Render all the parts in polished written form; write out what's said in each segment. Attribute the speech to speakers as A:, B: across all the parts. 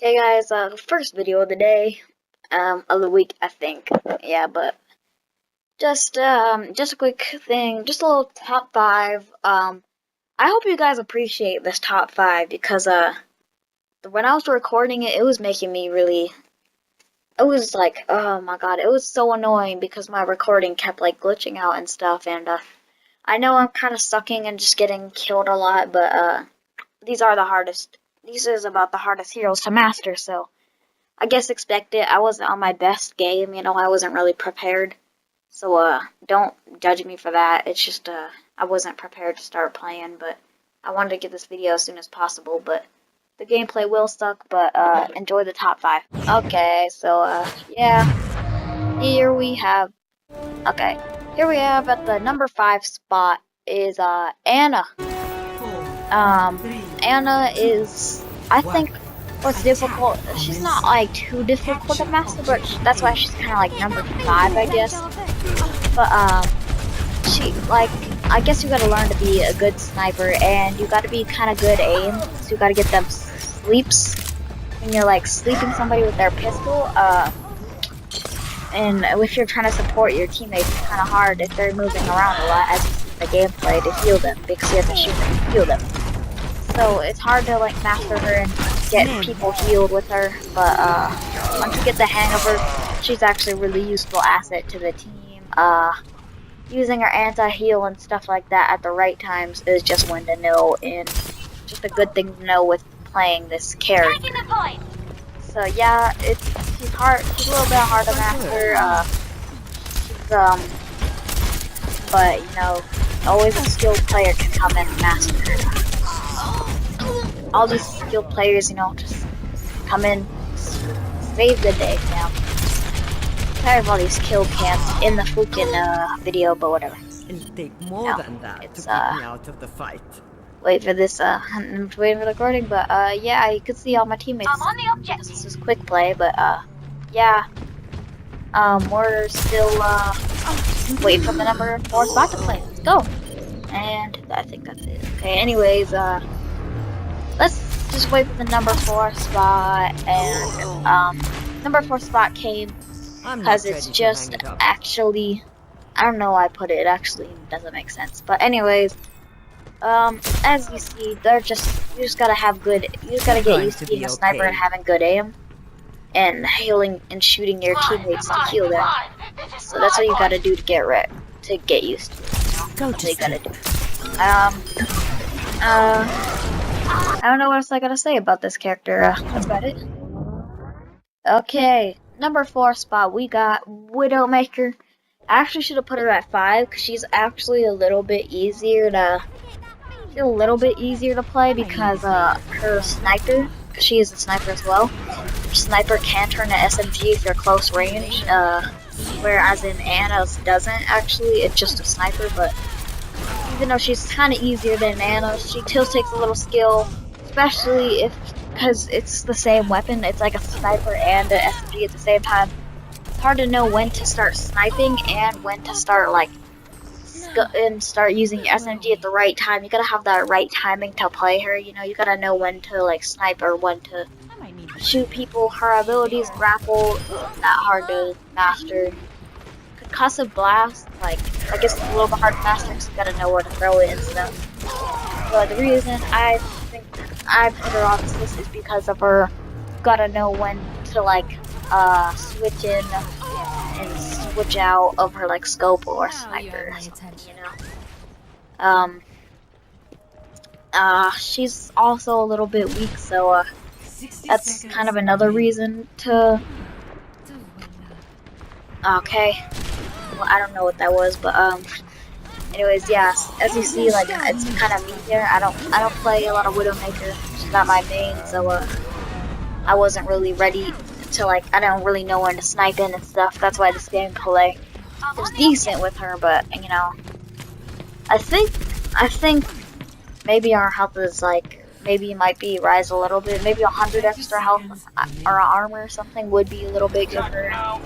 A: Okay, guys, first video of the day, of the week, I think. Yeah, but just a quick thing, just a little top five. I hope you guys appreciate this top five because when I was recording it, it was making me really. It was like, oh my god, it was so annoying because my recording kept like glitching out and stuff. And I know I'm kind of sucking and just getting killed a lot, but these are the hardest. These is about the hardest heroes to master, so. I guess expect it. I wasn't on my best game, I wasn't really prepared. So, don't judge me for that. It's just, I wasn't prepared to start playing, but I wanted to get this video as soon as possible, but the gameplay will suck, but, enjoy the top five. Okay, so, here we have, okay, here we have at the number 5 spot is, Anna. Anna is, I think, what's difficult, she's not like too difficult to master, but that's why she's kind of like number 5, I guess. But she, like, I guess you gotta learn to be a good sniper, and you gotta be kind of good aim, so you gotta get them sleeps when you're like sleeping somebody with their pistol. And if you're trying to support your teammates, it's kind of hard if they're moving around a lot, as you see in the gameplay, to heal them, because you have to shoot them to heal them. So it's hard to like master her and get people healed with her, but once you get the hang of her, she's actually a really useful asset to the team. Using her anti-heal and stuff like that at the right times is just one to know, and just a good thing to know with playing this character. So yeah, she's hard. She's a little bit hard to master. But always a skilled player can come in and master her. All these skilled players, just come in, save the day, Tired of all these kill cams in the freaking video, but whatever.
B: It'll take more than that to keep me out of the fight.
A: Wait for this, I'm waiting for the recording, but yeah, you can see all my teammates. I'm on the object. This is quick play, but yeah. We're still waiting for the number 4 spot to play. Let's go. And I think that's it. Okay, anyways, let's just wait for the number 4 spot, and number 4 spot came because it's just actually, I don't know why I put it, it actually doesn't make sense, but anyways, as you see, you just gotta get used to being a sniper and having good aim, and healing and shooting your teammates to heal them, so that's what you gotta do to get used to it, That's what you gotta do. I don't know what else I gotta say about this character. That's about it. Okay, number 4 spot, we got Widowmaker. I actually should have put her at 5 because she's actually a little bit easier to play because her sniper, because she is a sniper as well. Her sniper can turn to SMG if you're close range, whereas in Anna's doesn't actually. It's just a sniper, but even though she's kind of easier than Anna, she still takes a little skill, especially because it's the same weapon. It's like a sniper and an SMG at the same time. It's hard to know when to start sniping and when to start start using your SMG at the right time. You gotta have that right timing to play her. You gotta know when to like snipe or when to shoot people. Her abilities, grapple, isn't that hard to master. Concussive blast, I guess it's a little bit hard to master because you gotta know where to throw it and stuff. But the reason I think I put her on this list is because of her. Gotta know when to switch in and switch out of her scope or sniper or something, she's also a little bit weak, so that's kind of another reason to. Okay. Well, I don't know what that was, but anyways, yeah, as you see, it's kind of me here. I don't play a lot of Widowmaker. She's not my main, so I wasn't really ready to I don't really know when to snipe in and stuff. That's why this gameplay was decent with her, but I think maybe our health is maybe it might be rise a little bit. Maybe 100 extra health or armor or something would be a little bit good for her,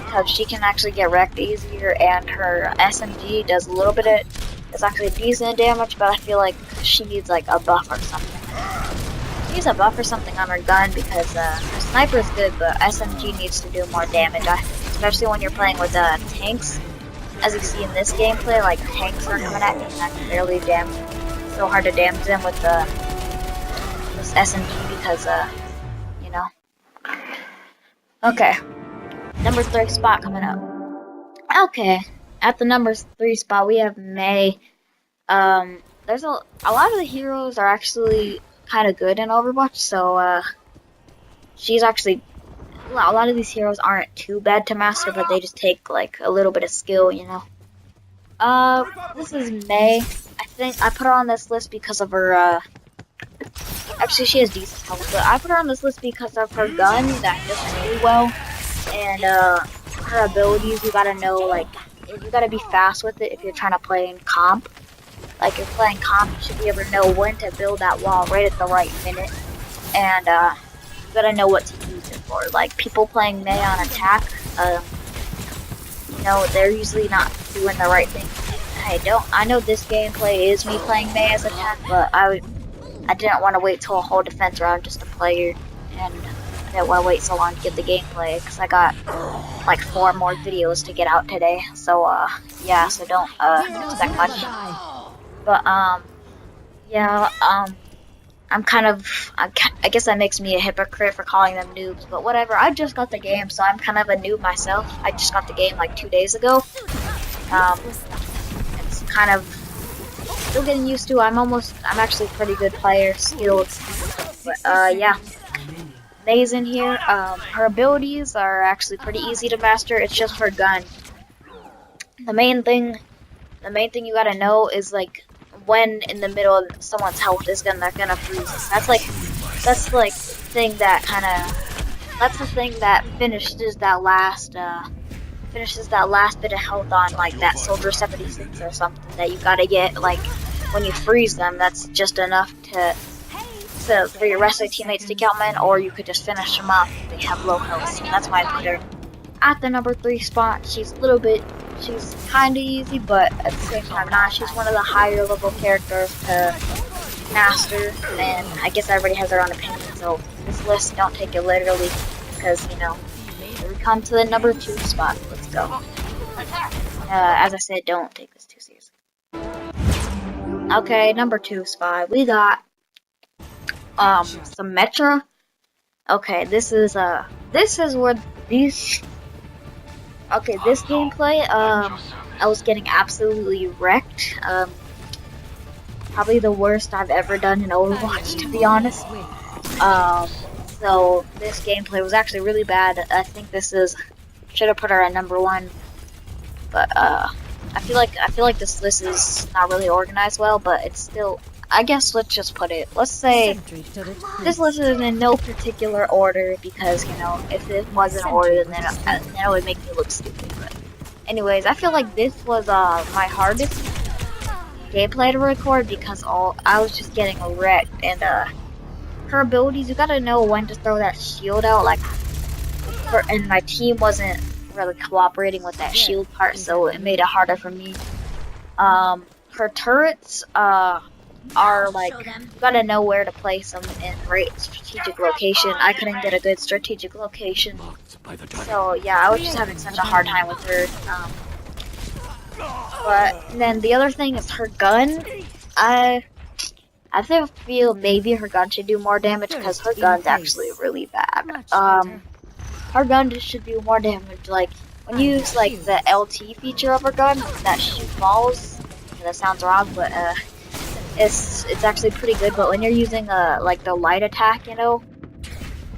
A: because she can actually get wrecked easier, and her SMG does a little bit of, it's actually decent damage, but I feel like she needs a buff or something. use a buff or something on her gun because her sniper is good, but SMG needs to do more damage, especially when you're playing with tanks. As you see in this gameplay, like tanks are coming at you and I can barely damage. It's so hard to damage them with this SMG because you know. Okay, number 3 spot coming up. Okay, at the number 3 spot we have Mei. There's a lot of the heroes are actually kind of good in Overwatch, so she's actually a lot of these heroes aren't too bad to master, but they just take like a little bit of skill, you know. This is Mei. I think I put her on this list because of her. Actually, she has decent health, but I put her on this list because of her gun that doesn't do well, and her abilities. You gotta know, like, you gotta be fast with it if you're trying to play in comp. Like, if you're playing comp, you should be able to know when to build that wall right at the right minute, and you gotta know what to use it for. Like, people playing Mei on attack, you know, they're usually not doing the right thing. I know this gameplay is me playing Mei as attack, but I didn't want to wait till a whole defense round just to play her, and I didn't want to wait so long to get the gameplay because I got like 4 more videos to get out today. So yeah, so don't expect much. But yeah, I guess that makes me a hypocrite for calling them noobs, but whatever. I just got the game, so I'm kind of a noob myself. I just got the game like 2 days ago. It's kind of still getting used to. I'm actually a pretty good player, skilled. But yeah, Mei's in here. Her abilities are actually pretty easy to master. It's just her gun. The main thing you gotta know is like when in the middle of someone's health they're gonna freeze. That's the thing that finishes that last bit of health on like that soldier 76 or something that you gotta get. Like when you freeze them, that's just enough for your rest of your teammates to count in, or you could just finish them off if they have low health. So that's why I put her at the number 3 spot. She's kinda easy, but at the same time not. She's one of the higher level characters to master, and I guess everybody has their own opinion, so this list, don't take it literally, because, you know, here we come to the number 2 spot. Let's go. As I said, don't take this too seriously. Okay, number 2 spot, we got Symmetra. Okay, this is where these. Okay, this gameplay, I was getting absolutely wrecked. Probably the worst I've ever done in Overwatch, to be honest. So this gameplay was actually really bad. I think should have put her at number 1. But I feel like this list is not really organized well, but it's still. I guess let's just put it. Let's say this list is in no particular order because, you know, if it was in order, then it would make me look stupid. But anyways, I feel like this was my hardest gameplay to record because I was just getting wrecked, and her abilities, you gotta know when to throw that shield out. Like, and my team wasn't really cooperating with that shield part, so it made it harder for me. Her turrets are like, you gotta know where to place them in right strategic location. I couldn't get a good strategic location, so yeah, I was just having such a hard time with her. But then the other thing is her gun. I feel maybe her gun should do more damage because her gun's actually really bad. Her gun just should do more damage. Like when you use like the LT feature of her gun that shoot balls. That sounds wrong, but it's actually pretty good. But when you're using like the light attack, you know,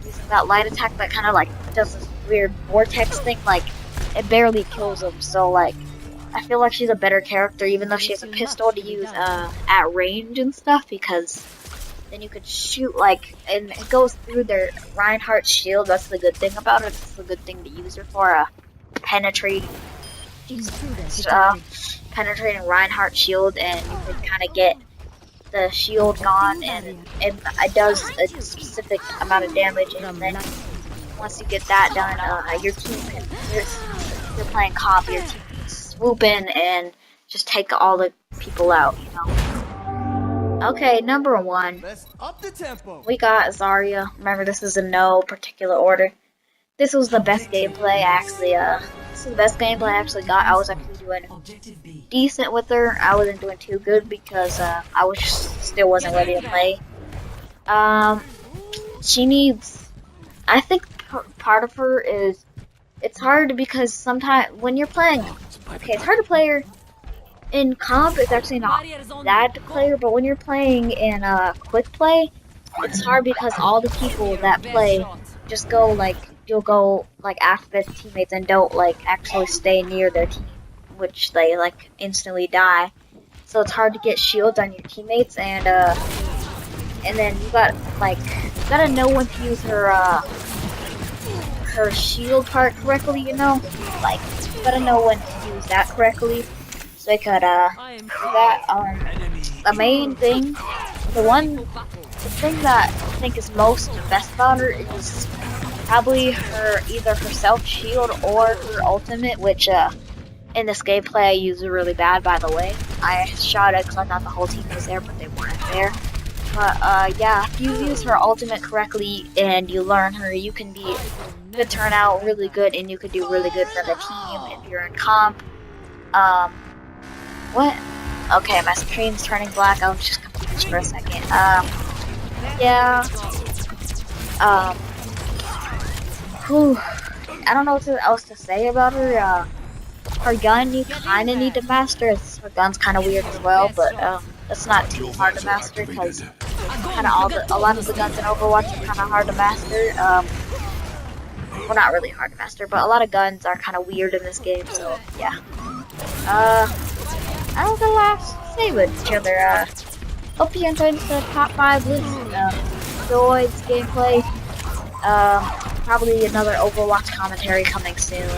A: using that light attack that kind of like does this weird vortex thing, like it barely kills them. So like I feel like she's a better character, even though she has a pistol to use at range and stuff, because then you could shoot like, and it goes through their Reinhardt shield. That's the good thing about it. It's a good thing to use her for penetrating Reinhardt shield, and you can kind of get the shield gone, and it does a specific amount of damage, and then once you get that done, your team can, if you're playing comp, your team can swoop in and just take all the people out, you know. Okay, number one,
C: Let's up the tempo.
A: we got Zarya. Remember, this is in no particular order. This was the best gameplay this is the best gameplay I actually got. I was actually doing decent with her. I wasn't doing too good because I was still wasn't ready to play. Um, she needs. I think part of her is it's hard because sometimes when you're playing, okay, it's hard to play her in comp. It's actually not that to play her, but when you're playing in quick play, it's hard because all the people that play just go like you'll go like after their teammates and don't like actually stay near their team, which they like instantly die. So it's hard to get shields on your teammates and then you gotta know when to use her shield part correctly, you know? Like you gotta know when to use that correctly. So they could do that. The main thing the thing that I think is most best about her is probably either her self shield or her ultimate, which in this gameplay I use it really bad, by the way. I shot it because I thought the whole team was there, but they weren't there. But yeah, if you use her ultimate correctly and you learn her, you can turn out really good, and you could do really good for the team if you're in comp. What? Okay, my screen's turning black. I was just confused for a second. Yeah. Um. Whew. I don't know what else to say about her. Her gun you kind of need to master. Her gun's kind of weird as well, but it's not too hard to master because a lot of the guns in Overwatch are kind of hard to master. Well, not really hard to master, but a lot of guns are kind of weird in this game. So yeah. I don't know what else to say with each other. Hope you enjoyed the top 5 list. Enjoyed this gameplay. Probably another Overwatch commentary coming soon.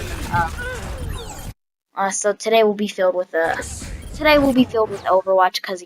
A: So today will be filled with Overwatch because